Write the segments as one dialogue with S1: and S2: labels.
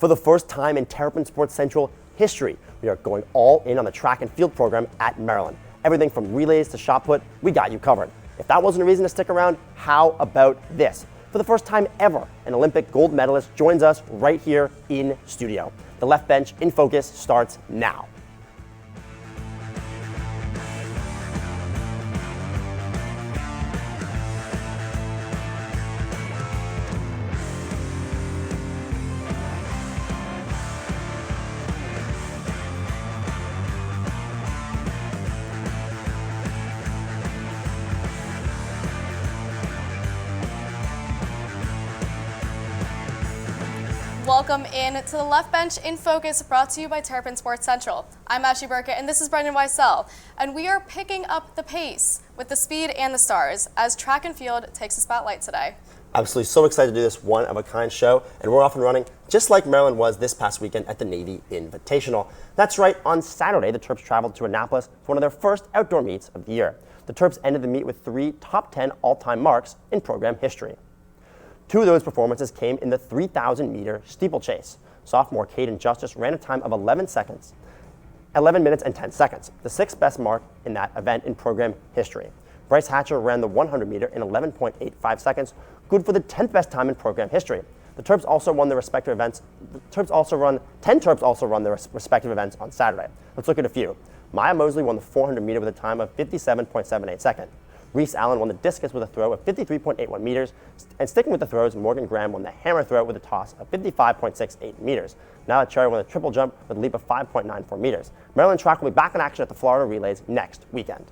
S1: For the first time in Terrapin Sports Central history, we are going all in on the track and field program at Maryland. Everything from relays to shot put, we got you covered. If that wasn't a reason to stick around, how about this? For the first time ever, an Olympic gold medalist joins us right here in studio. The Left Bench in Focus starts now.
S2: Welcome in to the Left Bench in Focus, brought to you by Terrapin Sports Central. I'm Ashley Burkett, and this is Weissel, and we are picking up the pace with the speed and the stars as track and field takes the spotlight today.
S1: Absolutely, so excited to do this one-of-a-kind show, and we're off and running just like Maryland was this past weekend at the Navy Invitational. That's right, on Saturday, the Terps traveled to Annapolis for one of their first outdoor meets of the year. The Terps ended the meet with 3 top 10 all-time marks in program history. 2 of those performances came in the 3,000-meter steeplechase. Sophomore Caden Justice ran a time of 11 minutes and 10 seconds, the 6th best mark in that event in program history. Bryce Hatcher ran the 100-meter in 11.85 seconds, good for the 10th best time in program history. The Terps also won their respective events. 10 Terps also run their respective events on Saturday. Let's look at a few. Maya Mosley won the 400-meter with a time of 57.78 seconds. Reese Allen won the discus with a throw of 53.81 meters, and sticking with the throws, Morgan Graham won the hammer throw with a toss of 55.68 meters. Nyla Cherry won the triple jump with a leap of 5.94 meters. Maryland track will be back in action at the Florida Relays next weekend.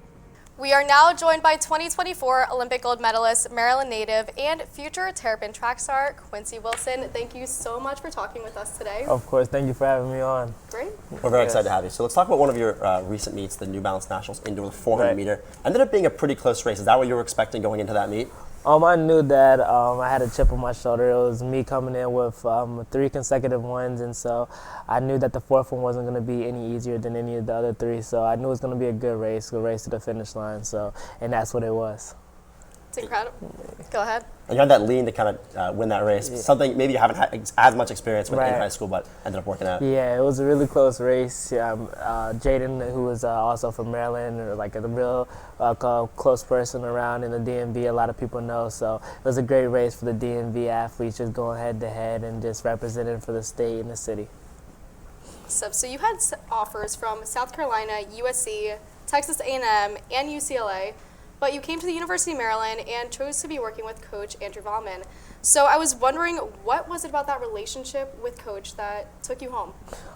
S2: We are now joined by 2024 Olympic gold medalist, Maryland native, and future Terrapin track star, Quincy Wilson. Thank you so much for talking with us today.
S3: Of course, thank you for having me on.
S2: Great.
S1: We're very excited to have you. So let's talk about one of your recent meets, the New Balance Nationals indoor, the 400 meter. Ended up being a pretty close race. Is that what you were expecting going into that meet?
S3: I knew that I had a chip on my shoulder. It was me coming in with 3 consecutive wins, and so I knew that the 4th one wasn't going to be any easier than any of the other 3. So I knew it was going to be a good race to the finish line. So, and that's what it was.
S2: It's incredible. Go ahead.
S1: And you had that lean to kind of win that race. Yeah. Something maybe you haven't had as much experience with in high school, but ended up working out.
S3: Yeah, it was a really close race. Jaden, who was also from Maryland, like a real close person around in the DMV, a lot of people know. So it was a great race for the DMV athletes, just going head to head and just representing for the state and the city.
S2: So you had offers from South Carolina, USC, Texas A&M, and UCLA. But you came to the University of Maryland and chose to be working with Coach Andrew Valman. So I was wondering, what was it about that relationship with Coach that took you home?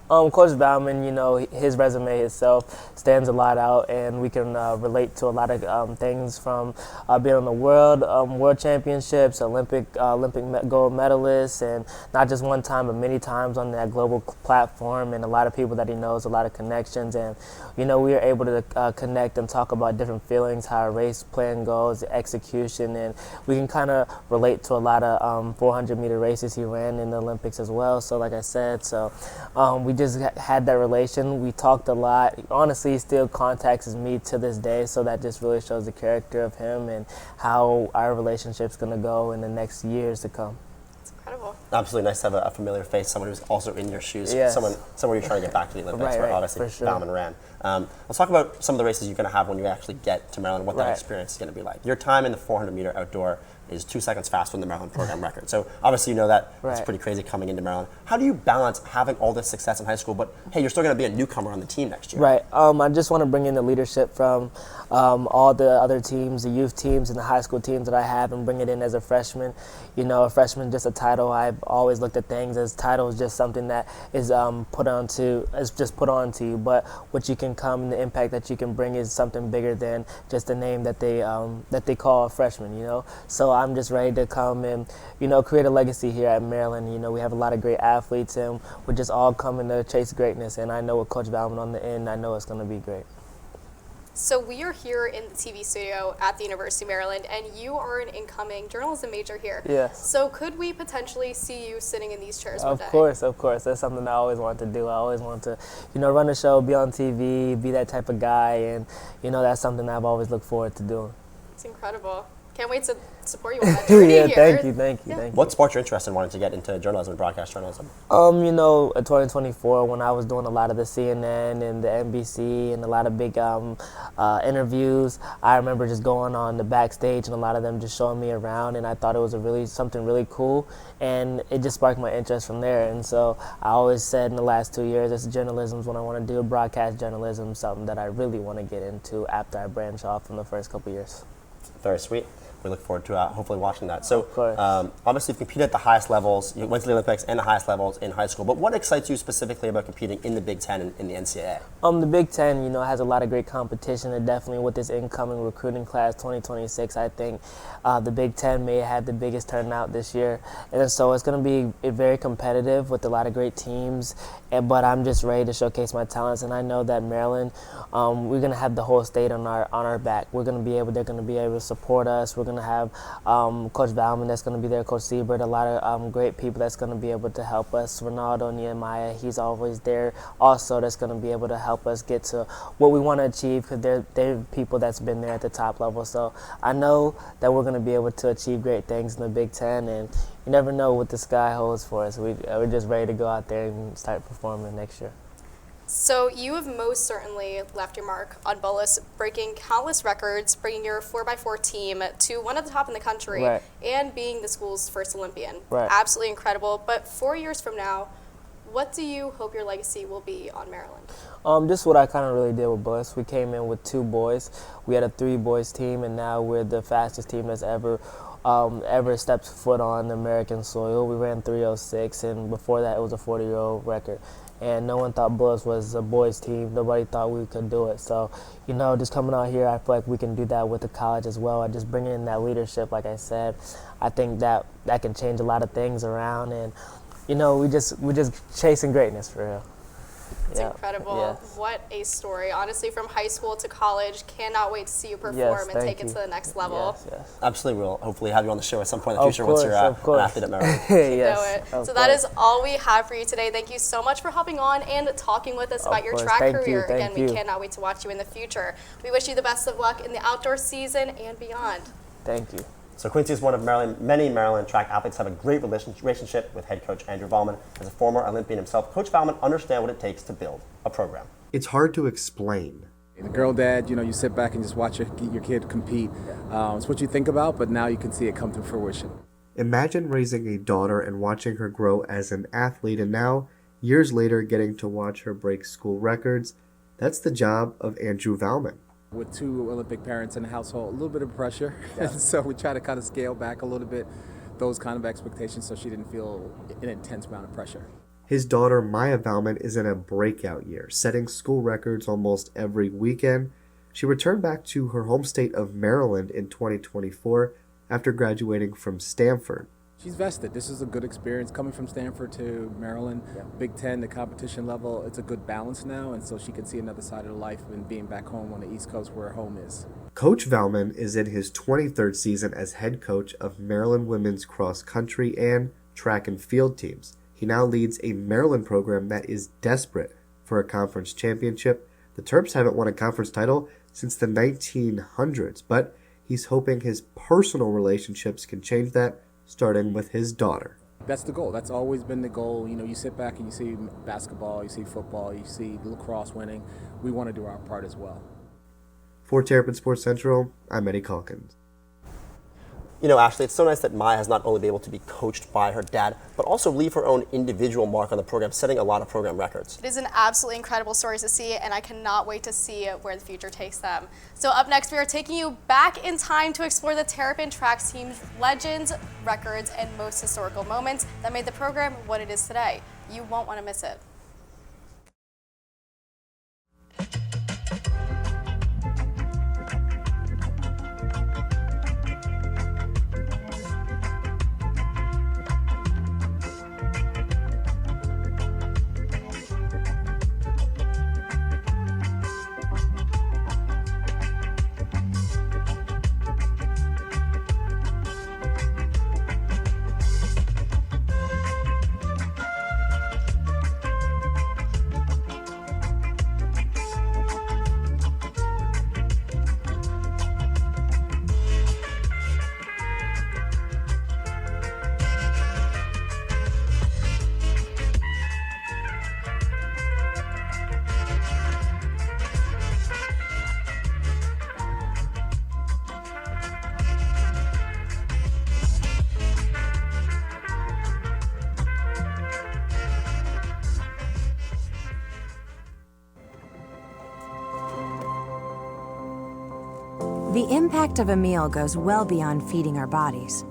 S3: Coach Valman, his resume itself stands a lot out, and we can relate to a lot of things from being on the world championships, Olympic gold medalists, and not just one time, but many times on that global platform, and a lot of people that he knows, a lot of connections, and we were able to connect and talk about different feelings, how a race plan goes, execution, and we can kind of relate to a lot of 400-meter races he ran in the Olympics as well. So like I said, we just had that relation. We talked a lot. Honestly, he still contacts me to this day, so that just really shows the character of him and how our relationship's going to go in the next years to come.
S2: It's incredible.
S1: Absolutely nice to have a familiar face, someone who's also in your shoes,
S3: yes.
S1: someone you're trying to get back to the Olympics, where obviously
S3: sure.
S1: Valman ran. Let's talk about some of the races you're going to have when you actually get to Maryland, what that experience is going to be like. Your time in the 400-meter outdoor is 2 seconds faster than the Maryland program record. So obviously you know that it's pretty crazy coming into Maryland. How do you balance having all this success in high school, but hey, you're still going to be a newcomer on the team next year?
S3: Right. I just want to bring in the leadership from all the other teams, the youth teams and the high school teams that I have, and bring it in as a freshman. A freshman just a title. I've always looked at things as titles just something that is put onto you, but what you can come and the impact that you can bring is something bigger than just the name that they call a freshman. So I'm just ready to come and create a legacy here at Maryland. We have a lot of great athletes, and we're just all coming to chase greatness. And I know with Coach Valman on the end, I know it's going to be great.
S2: So we are here in the TV studio at the University of Maryland, and you are an incoming journalism major here.
S3: Yes.
S2: So could we potentially see you sitting in these chairs one day?
S3: Of course. That's something I always want to do. I always want to, run a show, be on TV, be that type of guy, and, that's something I've always looked forward to doing.
S2: It's incredible. Can't wait to support you on that journey
S3: Yeah,
S2: here.
S3: thank you.
S1: What sparked your interest in wanting to get into journalism and broadcast journalism?
S3: You know, in 2024, when I was doing a lot of the CNN and the NBC and a lot of big interviews, I remember just going on the backstage and a lot of them just showing me around, and I thought it was something really cool, and it just sparked my interest from there. And so I always said in the last 2 years, this journalism is what I want to do. Broadcast journalism, something that I really want to get into after I branch off in the first couple years.
S1: Very sweet. We look forward to hopefully watching that. So,
S3: Of course.
S1: obviously, you've competed at the highest levels. You went to the Olympics and the highest levels in high school. But what excites you specifically about competing in the Big Ten and in the NCAA?
S3: The Big Ten, you know, has a lot of great competition, and definitely with this incoming recruiting class 2026, I think the Big Ten may have the biggest turnout this year. And so it's going to be very competitive with a lot of great teams. But I'm just ready to showcase my talents, and I know that Maryland, we're going to have the whole state on our back. They're going to be able to support us. We're going to have Coach Valman that's going to be there, Coach Siebert, a lot of great people that's going to be able to help us. Ronaldo Nehemiah, he's always there also, that's going to be able to help us get to what we want to achieve, because they're people that's been there at the top level. So I know that we're going to be able to achieve great things in the Big Ten, and you never know what the sky holds for us. We're just ready to go out there and start performing next year.
S2: So you have most certainly left your mark on Bullis, breaking countless records, bringing your 4x4 team to one of the top in the country,
S3: Right.
S2: and being the school's first Olympian.
S3: Right.
S2: Absolutely incredible. But 4 years from now, what do you hope your legacy will be on Maryland?
S3: Just what I kind of really did with Bullis. We came in with 2 boys. We had a 3 boys team, and now we're the fastest team that's ever stepped foot on American soil. We ran 3:06, and before that it was a 40-year-old record. And no one thought Bullis was a boys team. Nobody thought we could do it. So, you know, just coming out here, I feel like we can do that with the college as well. I just bring in that leadership, like I said. I think that can change a lot of things around, and you know, we're just chasing greatness for real.
S2: It's incredible.
S3: Yes.
S2: What a story. Honestly, from high school to college, cannot wait to see you perform and take it to the next level.
S3: Yes.
S1: Absolutely. We'll hopefully have you on the show at some point in the
S3: Of
S1: future
S3: course,
S1: once you're
S3: of course.
S1: an athlete at Maryland.
S3: Yes,
S2: So that is all we have for you today. Thank you so much for hopping on and talking with us about your
S3: course.
S2: track
S3: Thank you,
S2: career.
S3: thank
S2: Again,
S3: you.
S2: we cannot wait to watch you in the future. We wish you the best of luck in the outdoor season and beyond.
S3: Thank you.
S1: So Quincy is one of many Maryland track athletes have a great relationship with head coach Andrew Valman. As a former Olympian himself, Coach Valman understands what it takes to build a program.
S4: It's hard to explain.
S5: The girl dad, you know, you sit back and just watch your kid compete. It's what you think about, but now you can see it come to fruition.
S4: Imagine raising a daughter and watching her grow as an athlete, and now, years later, getting to watch her break school records. That's the job of Andrew Valman.
S5: With 2 Olympic parents in the household, a little bit of pressure. Yeah. So we try to kind of scale back a little bit those kind of expectations so she didn't feel an intense amount of pressure.
S4: His daughter, Maya Valman, is in a breakout year, setting school records almost every weekend. She returned back to her home state of Maryland in 2024 after graduating from Stanford.
S5: She's vested. This is a good experience coming from Stanford to Maryland. Big Ten, the competition level, it's a good balance now, and so she can see another side of life and being back home on the East Coast where home is.
S4: Coach Valman is in his 23rd season as head coach of Maryland women's cross country and track and field teams. He now leads a Maryland program that is desperate for a conference championship. The Terps haven't won a conference title since the 1900s, but he's hoping his personal relationships can change that, starting with his daughter.
S5: That's the goal. That's always been the goal. You know, you sit back and you see basketball, you see football, you see lacrosse winning. We want to do our part as well.
S4: For Terrapin Sports Central, I'm Eddie Calkins.
S1: You know, Ashley, it's so nice that Maya has not only been able to be coached by her dad, but also leave her own individual mark on the program, setting a lot of program records.
S2: It is an absolutely incredible story to see, and I cannot wait to see where the future takes them. So up next, we are taking you back in time to explore the Terrapin track team's legends, records, and most historical moments that made the program what it is today. You won't want to miss it.
S6: The impact of a meal goes well beyond feeding our bodies.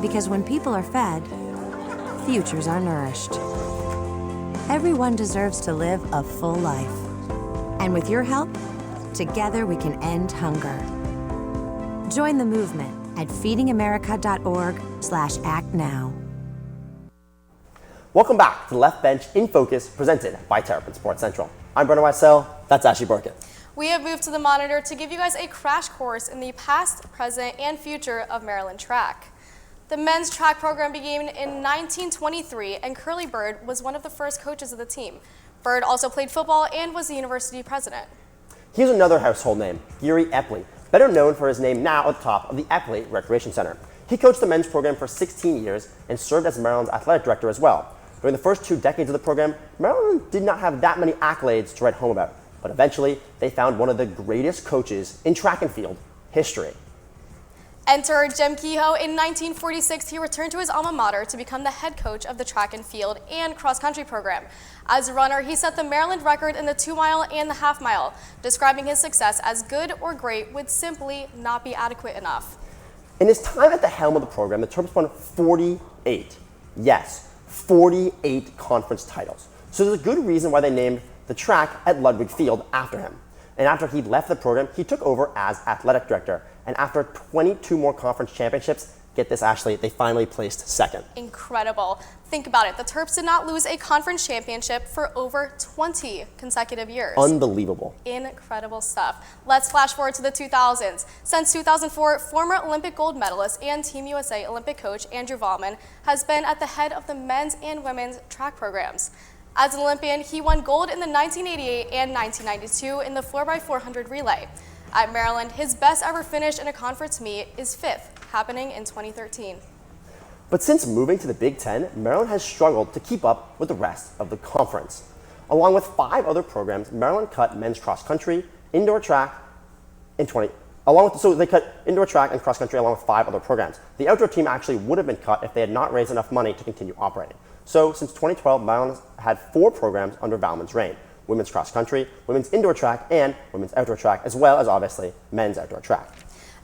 S6: Because when people are fed, futures are nourished. Everyone deserves to live a full life. And with your help, together we can end hunger. Join the movement at feedingamerica.org/actnow.
S1: Welcome back to Left Bench in Focus, presented by Terrapin Sports Central. I'm Brendan Weissel. That's Ashley Burkett.
S2: We have moved to the monitor to give you guys a crash course in the past, present, and future of Maryland track. The men's track program began in 1923, and Curly Bird was one of the first coaches of the team. Bird also played football and was the university president.
S1: Here's another household name, Geary Epley, better known for his name now at the top of the Epley Recreation Center. He coached the men's program for 16 years and served as Maryland's athletic director as well. During the first 2 decades of the program, Maryland did not have that many accolades to write home about, but eventually they found one of the greatest coaches in track and field history.
S2: Enter Jim Kehoe. In 1946, he returned to his alma mater to become the head coach of the track and field and cross-country program. As a runner, he set the Maryland record in the 2-mile and the half-mile, describing his success as good or great would simply not be adequate enough.
S1: In his time at the helm of the program, the Terps won 48 conference titles. So there's a good reason why they named the track at Ludwig Field after him. And after he left the program, he took over as athletic director. And after 22 more conference championships, get this, Ashley, they finally placed second.
S2: Incredible. Think about it. The Terps did not lose a conference championship for over 20 consecutive years.
S1: Unbelievable.
S2: Incredible stuff. Let's flash forward to the 2000s. Since 2004, former Olympic gold medalist and Team USA Olympic coach Andrew Vollman has been at the head of the men's and women's track programs. As an Olympian, he won gold in the 1988 and 1992 in the 4x400 relay. At Maryland, his best ever finish in a conference meet is 5th, happening in 2013.
S1: But since moving to the Big Ten, Maryland has struggled to keep up with the rest of the conference. Along with 5 other programs, Maryland cut men's cross country, indoor track, so they cut indoor track and cross country along with 5 other programs. The outdoor team actually would have been cut if they had not raised enough money to continue operating. So since 2012, Maryland had 4 programs under Valman's reign: women's cross country, women's indoor track, and women's outdoor track, as well as obviously men's outdoor track.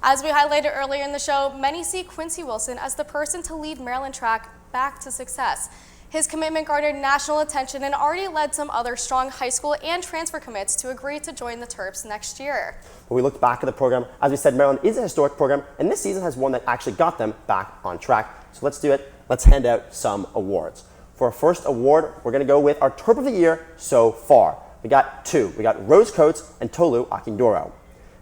S2: As we highlighted earlier in the show, many see Quincy Wilson as the person to lead Maryland track back to success. His commitment garnered national attention and already led some other strong high school and transfer commits to agree to join the Terps next year.
S1: When we look back at the program, as we said, Maryland is a historic program, and this season has one that actually got them back on track. So let's do it. Let's hand out some awards. For our first award, we're going to go with our Terp of the Year so far. We got 2. We got Rose Coates and Tolu Akindoro.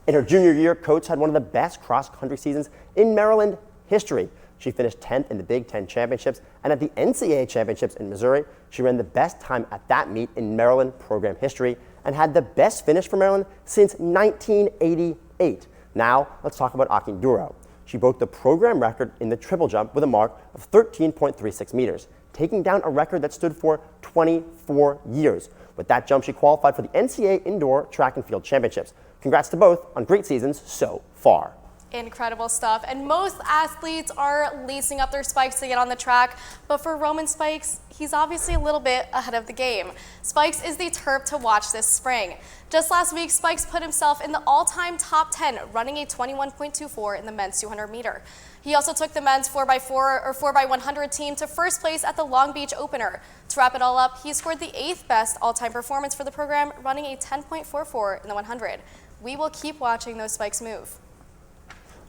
S1: In her junior year, Coates had one of the best cross-country seasons in Maryland history. She finished 10th in the Big Ten championships, and at the NCAA championships in Missouri, she ran the best time at that meet in Maryland program history and had the best finish for Maryland since 1988. Now, let's talk about Akinduro. She broke the program record in the triple jump with a mark of 13.36 meters, taking down a record that stood for 24 years. With that jump, she qualified for the NCAA Indoor Track and Field Championships. Congrats to both on great seasons so far.
S2: Incredible stuff. And most athletes are lacing up their spikes to get on the track, but for Roman Spikes, he's obviously a little bit ahead of the game. Spikes is the Terp to watch this spring. Just last week, Spikes put himself in the all-time top 10, running a 21.24 in the men's 200 meter. He also took the men's 4x4 or 4x100 team to first place at the Long Beach Opener. To wrap it all up, he scored the 8th best all-time performance for the program, running a 10.44 in the 100. We will keep watching those Spikes move.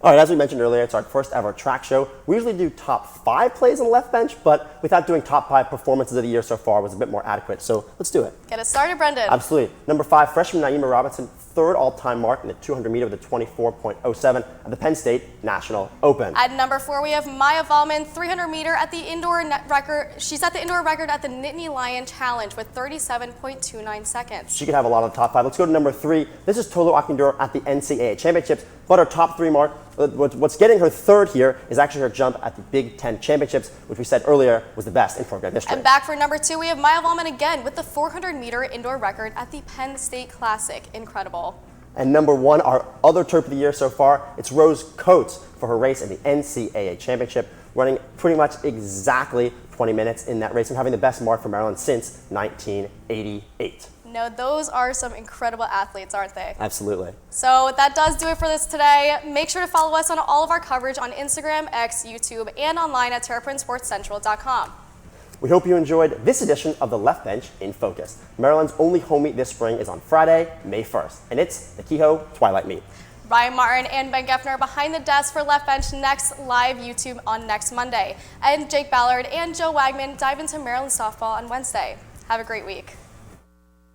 S1: All right, as we mentioned earlier, it's our first ever track show. We usually do top 5 plays on the left bench, but we thought doing top 5 performances of the year so far was a bit more adequate, so let's do it.
S2: Get us started, Brendan.
S1: Absolutely. Number 5, freshman Naima Robinson, 3rd all-time mark in the 200 meter with a 24.07 at the Penn State National Open.
S2: At number 4, we have Maya Vollman, 300 meter at the indoor record. She set the indoor record at the Nittany Lion Challenge with 37.29 seconds.
S1: She could have a lot of the top 5. Let's go to number 3. This is Tolu Akinduro at the NCAA Championships, but her top 3 mark, what's getting her 3rd here is actually her jump at the Big Ten Championships, which we said earlier was the best in program history.
S2: And back for number 2, we have Maya Vollman again with the 400 meter indoor record at the Penn State Classic. Incredible.
S1: And number 1, our other Terp of the year so far, it's Rose Coates for her race in the NCAA Championship, running pretty much exactly 20 minutes in that race and having the best mark for Maryland since 1988.
S2: No, those are some incredible athletes, aren't they?
S1: Absolutely.
S2: So that does do it for this today. Make sure to follow us on all of our coverage on Instagram, X, YouTube, and online at TerrapinSportsCentral.com.
S1: We hope you enjoyed this edition of the Left Bench in Focus. Maryland's only home meet this spring is on Friday, May 1st, and it's the Kehoe Twilight Meet.
S2: Ryan Martin and Ben Geffner are behind the desk for Left Bench next live YouTube on next Monday. And Jake Ballard and Joe Wagman dive into Maryland softball on Wednesday. Have a great week.